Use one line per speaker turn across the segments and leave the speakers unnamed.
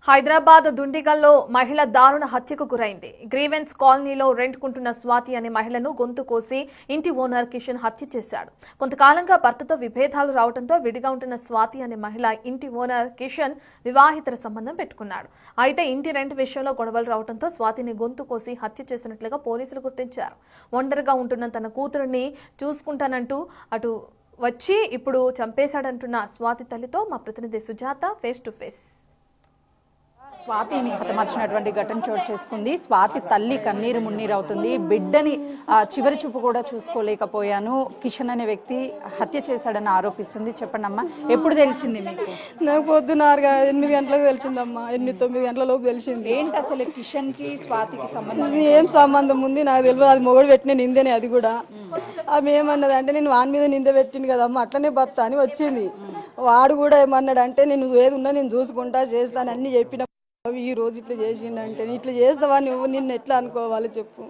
హైదరాబాద్ దుండిగల్లో మహిళ దారుణ హత్యకు గురైంది. గ్రీవెన్స్ కాలనీలో రెంట్కుంటున్న స్వాతి అనే మహిళను గొంతు కోసి ఇంటి ఓనర్ కిషన్ హత్య చేశాడు. కొంతకాలంగా భర్తతో విభేదాలు రావడంతో విడిగా ఉంటున్న స్వాతి అనే మహిళ ఇంటి ఓనర్ కిషన్ వివాహితర సంబంధం పెట్టుకున్నాడు. అయితే ఇంటి రెంట్ విషయంలో గొడవలు రావడంతో స్వాతిని గొంతు కోసి హత్య చేసినట్లుగా పోలీసులు గుర్తించారు. ఒంటరిగా ఉంటున్న తన కూతురిని చూసుకుంటానంటూ అటు వచ్చి ఇప్పుడు చంపేశాడంటున్న స్వాతి తల్లితో మా ప్రతినిధి సుజాత ఫేస్ టు ఫేస్.
స్వాతిని హతమార్చినటువంటి ఘటన చోటు చేసుకుంది. స్వాతి తల్లి కన్నీరు మున్నీరు అవుతుంది. బిడ్డని చివరి చూపు కూడా చూసుకోలేకపోయాను, కిషన్ అనే వ్యక్తి హత్య చేశాడని ఆరోపిస్తుంది. చెప్పండి అమ్మా, ఎప్పుడు తెలిసింది మీకు?
నాకు పొద్దున 8 గంటలకు తెలిసిందమ్మా. 8-9 గంటల లోపు తెలిసింది.
ఏంటి అసలు కిషన్ కి స్వాతికి సంబంధం?
ఏం సంబంధం ఉంది నాకు తెలియదు. అది మొగడు పెట్టిన నిందేనే. అది కూడా ఆమె ఏమన్నది అంటే, నేను వాని మీద నింద పెట్టింది కదమ్మా, అట్లనే భర్త అని వచ్చింది. వాడు కూడా ఏమన్నాడు అంటే, నేను ఏది ఉన్నా నేను చూసుకుంటా చేస్తాను అన్ని చెప్పిన. ఈ రోజు ఇట్లా చేసిండంటే, ఇట్లా చేస్తావా నువ్వు, నిన్ను ఎట్లా అనుకోవాలి చెప్పు?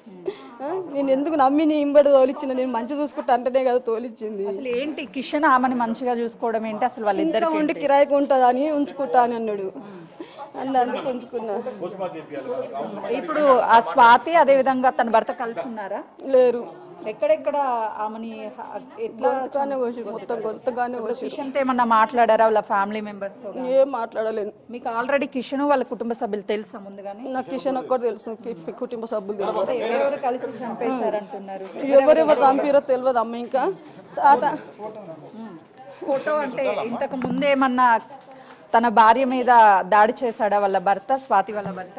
నేను ఎందుకు నమ్మి నీ ఇంబడి తోలిచ్చిన? నేను మంచి చూసుకుంటా అంటేనే కదా తోలిచ్చింది.
అసలు ఏంటి కిషన్ ఆమెని మంచిగా చూసుకోవడం ఏంటి? అసలు వాళ్ళిద్దరు
ఉండి కిరాయికి ఉంటుందా అని ఉంచుకుంటా అని అన్నాడు. అందుకు ఉంచుకున్నా.
ఇప్పుడు ఆ స్వాతి అదే విధంగా తన భర్త కలిసి ఉన్నారా?
లేరు.
ఎక్కడెక్కడ ఆమెని ఎట్లా
మొత్తం గొంతగానే
కిషన్తో ఏమన్నా మాట్లాడారా వాళ్ళ ఫ్యామిలీ మెంబర్స్?
ఏం మాట్లాడలేను.
మీకు ఆల్రెడీ కిషన్ వాళ్ళ కుటుంబ సభ్యులు తెలుసా ముందుగానే?
నాకు కిషన్ ఒక్కటి తెలుసు, కుటుంబ సభ్యులు తెలియదు.
ఎవరెవరు కలిసి చంపేశారంటున్నారు?
ఎవరెవరు చంపారో తెలియదు అమ్మ. ఇంకా తాత
ఫోటో అంటే ఇంతకు ముందేమన్నా తన భార్య మీద దాడి చేశాడా వాళ్ళ భర్త, స్వాతి వాళ్ళ భర్త?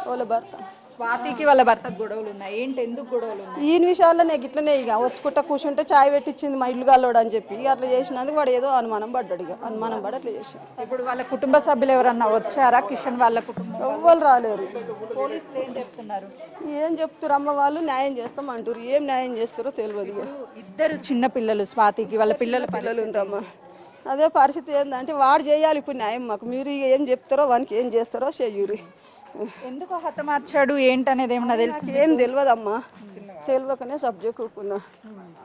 వాళ్ళ భర్త
స్వాతికి వాళ్ళ భర్త గొడవలు ఉన్నాయి. ఏంటి, ఎందుకు గొడవలు ఉన్నాయి?
ఈ విషయాల్లో నాకు ఇట్లనే ఇక వచ్చుకుంటా కూర్చుంటే చాయ్ పెట్టించింది మా ఇల్లు గాల్లోడు అని చెప్పి అట్లా చేసినందుకు వాడు ఏదో అనుమానం పడ్డాడు. ఇక అనుమానం పడి అట్లా చేసి.
ఇప్పుడు వాళ్ళ కుటుంబ సభ్యులు ఎవరన్నా వచ్చారా? కిషన్ వాళ్ళ కుటుంబం
ఎవ్వరు రాలేరు.
పోలీసులు ఏం చెప్తున్నారు?
ఏం చెప్తారు అమ్మ, వాళ్ళు న్యాయం చేస్తాం అంటారు. ఏం న్యాయం చేస్తారో తెలియదు.
ఇద్దరు చిన్న పిల్లలు స్వాతికి, వాళ్ళ పిల్లలు
ఉంటారమ్మా. అదే పరిస్థితి ఏంటంటే, వాడు చేయాలి ఇప్పుడు న్యాయం. మాకు మీరు ఏం చెప్తారో వానికి ఏం చేస్తారో చెయ్యూరి.
ఎందుకు హతమార్చాడు ఏంటనేది ఏమన్నా తెలుసు?
ఏం తెలియదమ్మా. తెలియకనే సబ్జెక్ట్ కూకున్నా.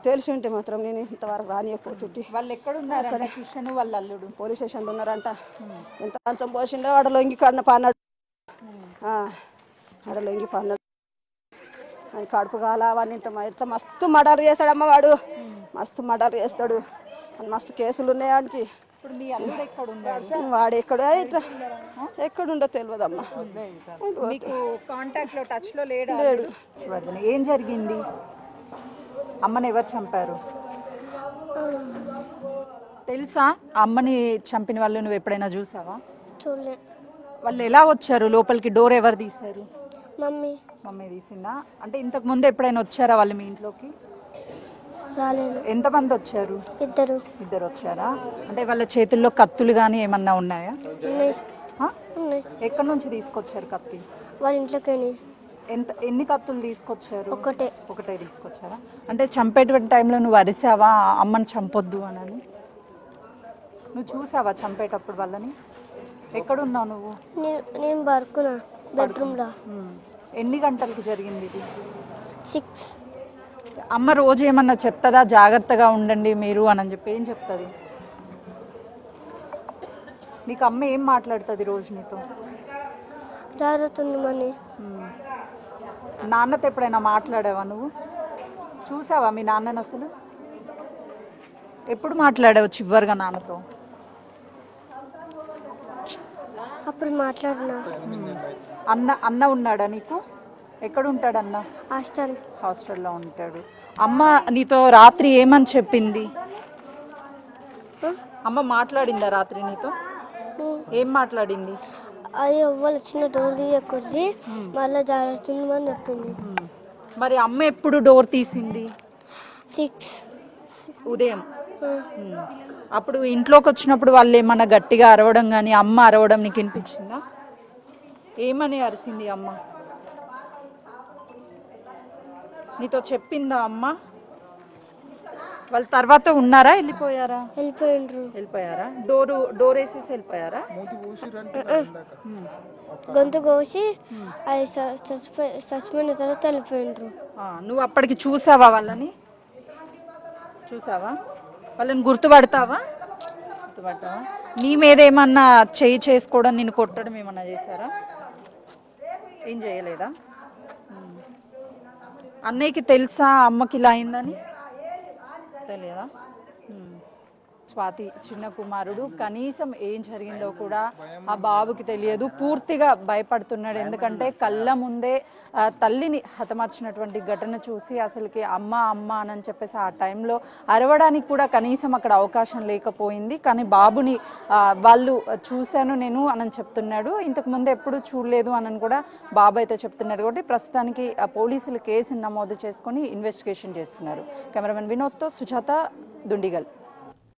తెలిసి ఉంటే మాత్రం నేను ఇంతవరకు రానియకపోతుంటే.
వాళ్ళు ఎక్కడ ఉన్నారు? కిషన్ వాళ్ళ అల్లుడు
పోలీస్ స్టేషన్లో ఉన్నారంట. ఎంత కంచం పోసిండో ఆడలో ఇంగి కన్నా పన్నాడు. ఆడలో ఇంగి పన్నాడు అని కడుపు కాల అవన్నీ ఇంత మస్తు మర్డర్ చేస్తాడమ్మ వాడు. మస్తు మర్డర్ చేస్తాడు. మస్తు కేసులు ఉన్నాయి వాడికి.
ఇప్పుడు మీ అల్లుడు ఎక్కడ ఉన్నాడు?
వాడు ఎక్కడుండో తెలియదమ్మా.
మీకు కాంటాక్ట్ లో టచ్ లో లేడు? ఏం జరిగింది? అమ్మని ఎవరు చంపారు తెలుసా? అమ్మని చంపిన వాళ్ళు నువ్వు ఎప్పుడైనా చూసావా?
చూడలే.
వాళ్ళు ఎలా వచ్చారు లోపలికి? డోర్ ఎవరు తీశారు? మమ్మీ తీసిందా? అంటే ఇంతకు ముందు ఎప్పుడైనా వచ్చారా వాళ్ళు మీ ఇంట్లోకి?
రాలేదు.
ఎంతమంది వచ్చారు?
ఇద్దరు
వచ్చారా? అంటే వాళ్ళ చేతుల్లో కత్తులు కానీ ఏమన్నా ఉన్నాయా? ఎక్కడి నుంచి తీసుకొచ్చారు కత్తి?
వాళ్ళ ఇంట్లోకి.
ఎన్ని కత్తులు తీసుకొచ్చారు?
ఒకటే
తీసుకొచ్చారా? అంటే చంపేటువంటి టైంలో నువ్వు అరిసావా అమ్మని చంపొద్దు అని? నువ్వు చూసావా చంపేటప్పుడు వాళ్ళని? ఎక్కడున్నావు నువ్వు?
నేను పడుకున్నా బెడ్రూమ్లో.
ఎన్ని గంటలకు జరిగింది ఇది?
6.
అమ్మ రోజు ఏమన్నా చెప్తుందా జాగ్రత్తగా ఉండండి మీరు అని చెప్పి? ఏం చెప్తుంది నీకు అమ్మ? ఏం మాట్లాడుతుంది రోజు నీతో?
జాగ్రత్త ఉండమని.
నాన్నతో ఎప్పుడైనా మాట్లాడావా నువ్వు? చూసావా మీ నాన్నని అసలు? ఎప్పుడు మాట్లాడావు చివరిగా నాన్నతో?
అప్పుడు మాట్లాడినా.
అన్న ఉన్నాడా నీకు? ఎక్కడ ఉంటాడు అన్న? హాస్టల్లో ఉంటాడు. అమ్మ నీతో రాత్రి ఏమని చెప్పింది? అమ్మ మాట్లాడిందా రాత్రి నీతో? ఏం మాట్లాడింది?
అది ఎవ్వరు వచ్చిన డోర్ తీయకొద్ది మళ్ళీ జాగ్రత్త ఉండమని చెప్పింది.
మరి అమ్మ ఎప్పుడు డోర్ తీసింది?
6
ఉదయం. అప్పుడు ఇంట్లోకి వచ్చినప్పుడు వాళ్ళు ఏమన్నా గట్టిగా అరవడం కానీ అమ్మ అరవడం నీకు వినిపించిందా? ఏమని అరిసింది అమ్మ? నీతో చెప్పిందా అమ్మ? వాళ్ళ తర్వాత ఉన్నారా వెళ్ళిపోయారా? వెళ్ళిపోయారా? డోర్ వేసేసి వెళ్ళిపోయారా?
గొంతు కోసి అది చచ్చిపోయిన తర్వాత వెళ్ళిపోయిండ్రు.
నువ్వు అప్పటికి చూసావా వాళ్ళని? వాళ్ళని గుర్తుపడతావా? గుర్తుపట్టావా? నీ మీద ఏమన్నా చేయి చేసుకోవడం, నేను కొట్టడం ఏమన్నా చేశారా? ఏం చేయలేదా? అన్నయ్యకి తెలుసా అమ్మకి ఇలా అయిందని? తెలియదా? స్వాతి చిన్న కుమారుడు, కనీసం ఏం జరిగిందో కూడా ఆ బాబుకి తెలియదు. పూర్తిగా భయపడుతున్నాడు. ఎందుకంటే కళ్ళ ముందే తల్లిని హతమార్చినటువంటి ఘటన చూసి అసలుకి అమ్మ అమ్మ అని చెప్పేసి ఆ టైంలో అరవడానికి కూడా కనీసం అక్కడ అవకాశం లేకపోయింది. కానీ బాబుని వాళ్ళు చూశాను నేను అని చెప్తున్నాడు. ఇంతకు ముందు ఎప్పుడు చూడలేదు అని కూడా బాబు అయితే చెప్తున్నాడు. కాబట్టి ప్రస్తుతానికి పోలీసులు కేసు నమోదు చేసుకొని ఇన్వెస్టిగేషన్ చేస్తున్నారు. కెమెరామెన్ వినోద్తో సుజాత, దుండిగల్.